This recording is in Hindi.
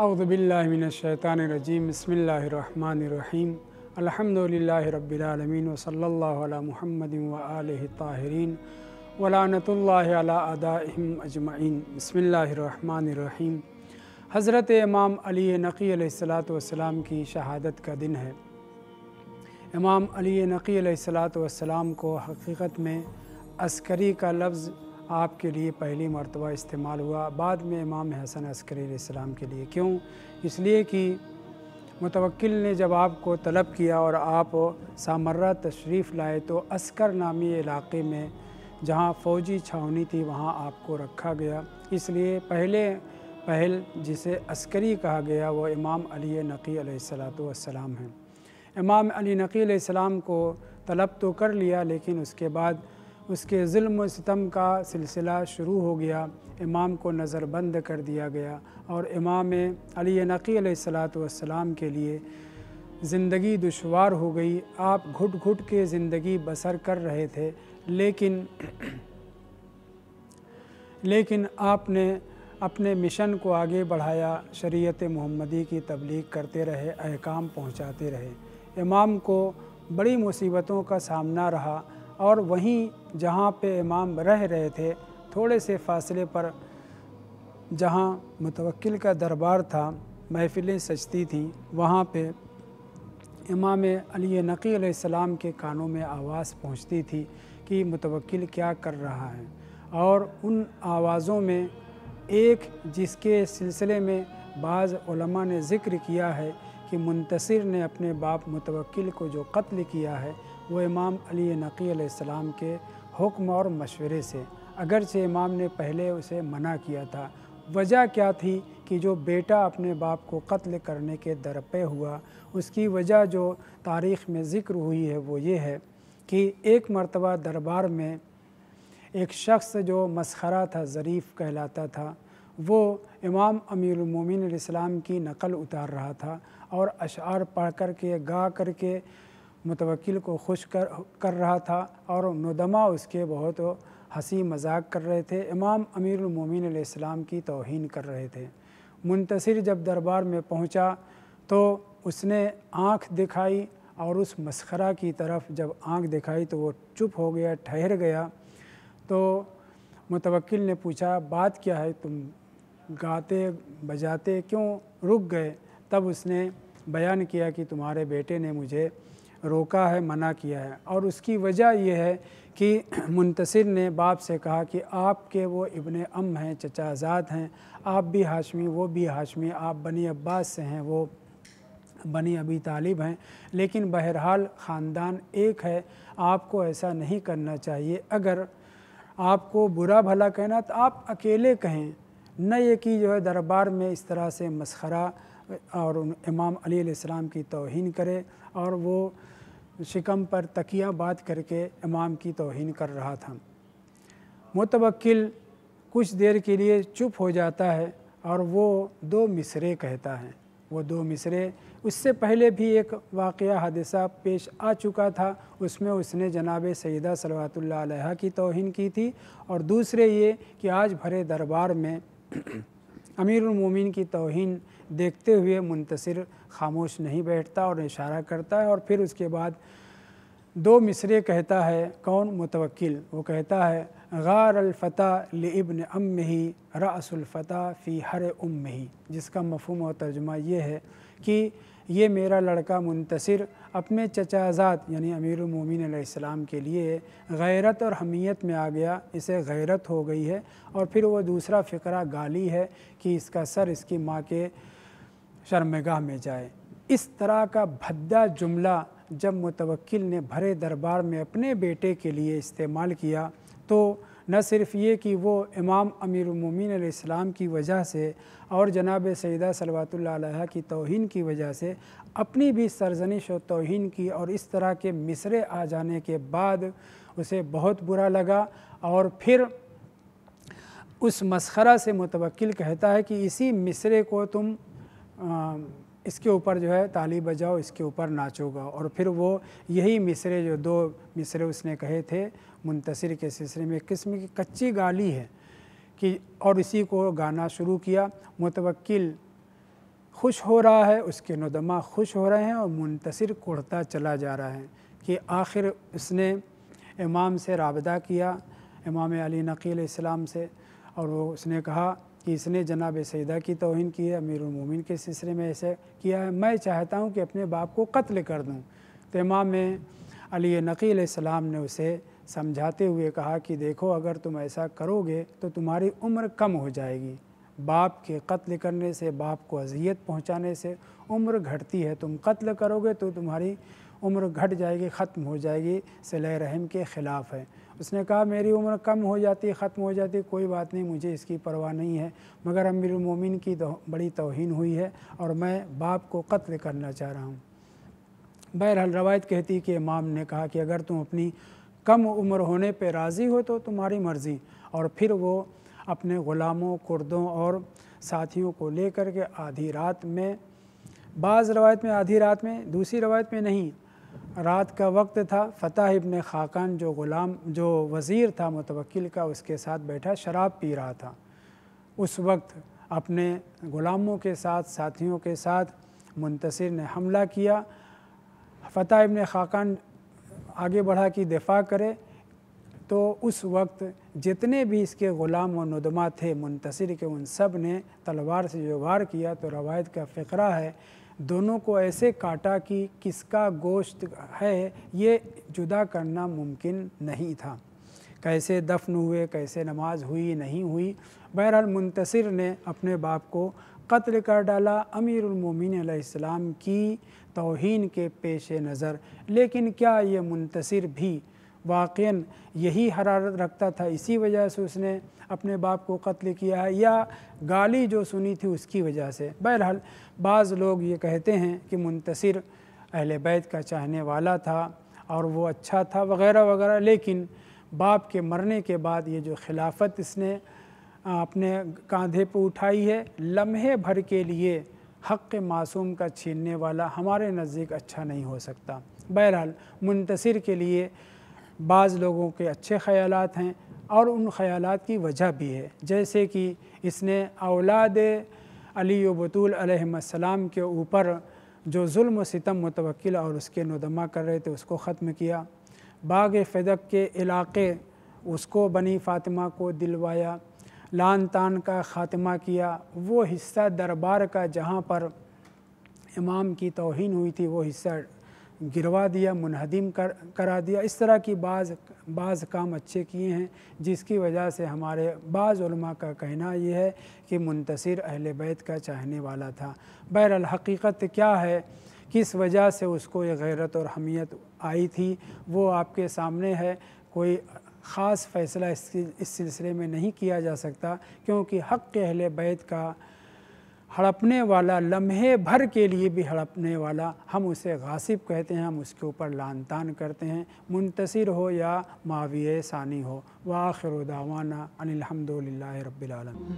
औज़ु बिल्लाहि मिनश शैतानिर रजीम बिस्मिल्लाहिर्रहमानिर्रहीम अल्हम्दुलिल्लाहि रब्बिल आलमीन व सल्लल्लाहु अला मुहम्मदिन व आलिहि ताहिरीन व लानतुल्लाहि अला अदाइहिम अजमईन। बिस्मिल्लाहिर्रहमानिर्रहीम। हज़रत इमाम अली नक़ी अलैहिस्सलातु वस्सलाम की शहादत का दिन है। इमाम अली नक़ी अलैहिस्सलातु वस्सलाम को हकीकत में अस्करी का लफ्ज़ आपके लिए पहली मरतबा इस्तेमाल हुआ, बाद में इमाम हसन अस्करी अलैहिस्सलाम के लिए। क्यों? इसलिए कि मुतवक्किल ने जब आपको तलब किया और आप सामर्रा तशरीफ़ लाए तो अस्कर नामी इलाक़े में जहाँ फ़ौजी छावनी थी वहाँ आपको रखा गया। इसलिए पहल जिसे अस्करी कहा गया वो इमाम अली नक़ी अलैहिस्सलातु वस्सलाम हैं। इमाम अली नक़ी अलैहिस्सलाम को तलब तो कर लिया, लेकिन उसके बाद उसके ज़ुल्म सितम का सिलसिला शुरू हो गया। इमाम को नज़रबंद कर दिया गया और इमाम अली नक़ी अलैहिस्सलातु वस्सलाम के लिए ज़िंदगी दुश्वार हो गई। आप घुट घुट के ज़िंदगी बसर कर रहे थे, लेकिन आपने अपने मिशन को आगे बढ़ाया, शरीयत मुहम्मदी की तबलीग करते रहे, अहकाम पहुँचाते रहे। इमाम को बड़ी मुसीबतों का सामना रहा और वहीं जहाँ पे इमाम रह रहे थे थोड़े से फ़ासले पर जहाँ मुतवक्किल का दरबार था, महफ़िलें सजती थीं, वहाँ पे इमाम अली नक़ी अलैहिस्सलाम के कानों में आवाज़ पहुँचती थी कि मुतवक्किल क्या कर रहा है। और उन आवाज़ों में एक जिसके सिलसिले में बाज़ उलमा ने ज़िक्र किया है कि मुंतसिर ने अपने बाप मुतवक्किल को जो कत्ल किया है वो इमाम अली नक़ी अलैहिस्सलाम के हुक्म और मशवरे से, अगरचे इमाम ने पहले उसे मना किया था। वजह क्या थी कि जो बेटा अपने बाप को कत्ल करने के दरपे हुआ, उसकी वजह जो तारीख़ में ज़िक्र हुई है वो ये है कि एक मरतबा दरबार में एक शख्स जो मसखरा था, ज़रीफ़ कहलाता था, वो इमाम अमीरुल मोमिनीन अलैहिस्सलाम की नकल उतार रहा था और अशआर पढ़ कर के गा कर के मुतवक्किल को खुश कर रहा था और नुदमा उसके बहुत हंसी मजाक कर रहे थे। इमाम अमीरुल मोमिनीन अलैहिस्सलाम की तौहीन कर रहे थे। मुंतसिर जब दरबार में पहुंचा तो उसने आँख दिखाई और उस मसखरा की तरफ जब आँख दिखाई तो वो चुप हो गया, ठहर गया। तो मुतवक्किल ने पूछा, बात क्या है, तुम गाते बजाते क्यों रुक गए? तब उसने बयान किया कि तुम्हारे बेटे ने मुझे रोका है, मना किया है। और उसकी वजह यह है कि मुंतसिर ने बाप से कहा कि आपके वो इब्ने अम हैं, चचाज़ाद हैं, आप भी हाशमी वो भी हाशमी, आप बनी अब्बास से हैं वो बनी अबी तालिब हैं, लेकिन बहरहाल ख़ानदान एक है, आपको ऐसा नहीं करना चाहिए। अगर आपको बुरा भला कहना तो आप अकेले कहें, न ये कि जो है दरबार में इस तरह से मसखरा और इमाम अली अलैहिस्सलाम की तौहीन करे। और वो शिकम पर तकिया बात करके इमाम की तौहीन कर रहा था। मुतवक्किल कुछ देर के लिए चुप हो जाता है और वो दो मिसरे कहता है। वो दो मिसरे, उससे पहले भी एक वाक़या हादिसा पेश आ चुका था, उसमें उसने जनाब सैयदा सलवातुल्लाह अलैहा की तौहीन की थी। और दूसरे ये कि आज भरे दरबार में अमीरुल मोमिनीन की तौहीन देखते हुए मुंतसिर खामोश नहीं बैठता और इशारा करता है। और फिर उसके बाद दो मिसरे कहता है। कौन? मुतवक्किल। वो कहता है, गार अलफ़ता लिइब्न अम्मिही रअसुल फ़ता फ़ी हर उम्मिही, जिसका मफ़हूम और तर्जुमा ये है कि ये मेरा लड़का मुंतसिर अपने चचाज़ाद यानी अमीरुल मोमिनीन अलैहिस्सलाम के लिए गैरत और हमियत में आ गया, इसे गैरत हो गई है। और फिर वो दूसरा फ़िक्रा गाली है कि इसका सर इसकी माँ के शर्मगाह में जाए। इस तरह का भद्दा जुमला जब मुतवक्किल ने भरे दरबार में अपने बेटे के लिए इस्तेमाल किया तो न सिर्फ़ ये कि वो इमाम अमीरुल मोमिनीन अलैहिस्सलाम की वजह से और जनाब सैयदा सलवातुल्लाह अलैहा की तौहीन की वजह से अपनी भी सरजनिश और तौहीन की, और इस तरह के मिसरे आ जाने के बाद उसे बहुत बुरा लगा। और फिर उस मसखरा से मुतवक्किल कहता है कि इसी मिसरे को तुम इसके ऊपर जो है ताली बजाओ, इसके ऊपर नाचोगा। और फिर वो यही मिसरे, जो दो मिसरे उसने कहे थे मुंतसिर के सिलसिले में, एक किस्म की कच्ची गाली है कि, और इसी को गाना शुरू किया। मुतवक्किल खुश हो रहा है, उसके नुदमा खुश हो रहे हैं और मुंतसिर कुढ़ता चला जा रहा है कि आखिर उसने इमाम से राबता किया, इमाम अली नक़ी इस्लाम से, और वो उसने कहा कि इसने जनाब सैदा की तौहीन की है, अमीरुल मोमिन के सिलसिले में ऐसे किया है, मैं चाहता हूँ कि अपने बाप को कत्ल कर दूँ। तो इमाम अली नक़ी इस्लाम ने उसे समझाते हुए कहा कि देखो, अगर तुम ऐसा करोगे तो तुम्हारी उम्र कम हो जाएगी, बाप के कत्ल करने से, बाप को अज़ियत पहुँचाने से उम्र घटती है, तुम कत्ल करोगे तो तुम्हारी उम्र घट जाएगी, ख़त्म हो जाएगी, सिले रहम के ख़िलाफ़ है। उसने कहा मेरी उम्र कम हो जाती, ख़त्म हो जाती, कोई बात नहीं, मुझे इसकी परवाह नहीं है, मगर अमीरुल मोमिन की बड़ी तौहीन हुई है और मैं बाप को कत्ल करना चाह रहा हूँ। बहरहाल रवायत कहती कि इमाम ने कहा कि अगर तुम अपनी कम उम्र होने पर राज़ी हो तो तुम्हारी मर्ज़ी। और फिर वो अपने ग़ुलामों, कुर्दों और साथियों को लेकर के आधी रात में, बाज़ रवायत में आधी रात में, दूसरी रवायत में नहीं, रात का वक्त था, फ़तह इब्न खाकान जो ग़ुलाम, जो वज़ीर था मुतवक्किल का, उसके साथ बैठा शराब पी रहा था। उस वक्त अपने ग़ुलामों के साथ, साथियों के साथ मुंतसिर ने हमला किया। फ़तह इब्न खाकान आगे बढ़ा कि दिफ़ा करे, तो उस वक्त जितने भी इसके ग़ुलाम और नुदमा थे मुंतसिर के, उन सब ने तलवार से जो वार किया, तो रवायत का फ़िक्रा है दोनों को ऐसे काटा कि किसका गोश्त है ये जुदा करना मुमकिन नहीं था। कैसे दफन हुए, कैसे नमाज हुई नहीं हुई, बहरहाल मुंतसिर ने अपने बाप को कत्ल कर डाला अमीरुल मोमिनीन अलैहिस्सलाम की तौहीन के पेश नज़र। लेकिन क्या ये मुंतसिर भी वाक़ईन यही हरारत रखता था, इसी वजह से उसने अपने बाप को कत्ल किया है, या गाली जो सुनी थी उसकी वजह से? बहरहाल बाज़ लोग ये कहते हैं कि मुंतसिर अहले बैत का चाहने वाला था और वो अच्छा था वग़ैरह वग़ैरह, लेकिन बाप के मरने के बाद ये जो खिलाफत इसने अपने कांधे पर उठाई है, लम्हे भर के लिए हक़ मासूम का छीनने वाला हमारे नज़दीक अच्छा नहीं हो सकता। बहरहाल मुंतसिर के लिए बाज़ लोगों के अच्छे ख़यालात हैं और उन ख़यालात की वजह भी है, जैसे कि इसने औलाद अली व बतूल अलैहिस्सलाम के ऊपर जो जुल्म सितम मुतवक्किल और उसके नुदमा कर रहे थे उसको ख़त्म किया। बाग फ़दक के इलाक़े उसको बनी फ़ातिमा को दिलवाया, लान तान का ख़ात्मा किया, वो हिस्सा दरबार का जहाँ पर इमाम की तौहीन हुई थी वो हिस्सा गिरवा दिया, मुनहदिम करा दिया। इस तरह की बाज़ काम अच्छे किए हैं, जिसकी वजह से हमारे बाज़ उलमा का कहना ये है कि मुंतसिर अहले बैत का चाहने वाला था। बहरहाल हकीकत क्या है, किस वजह से उसको ये गैरत और हमियत आई थी, वो आपके सामने है। कोई ख़ास फ़ैसला इस सिलसिले में नहीं किया जा सकता, क्योंकि हक़ अहले बैत का हड़पने वाला, लम्हे भर के लिए भी हड़पने वाला, हम उसे गासिब कहते हैं, हम उसके ऊपर लान तान करते हैं, मुंतसिर हो या माविये सानी हो। व आखिरु दावाना अनिल हम्दुलिल्लाहि रब्बिल आलमीन।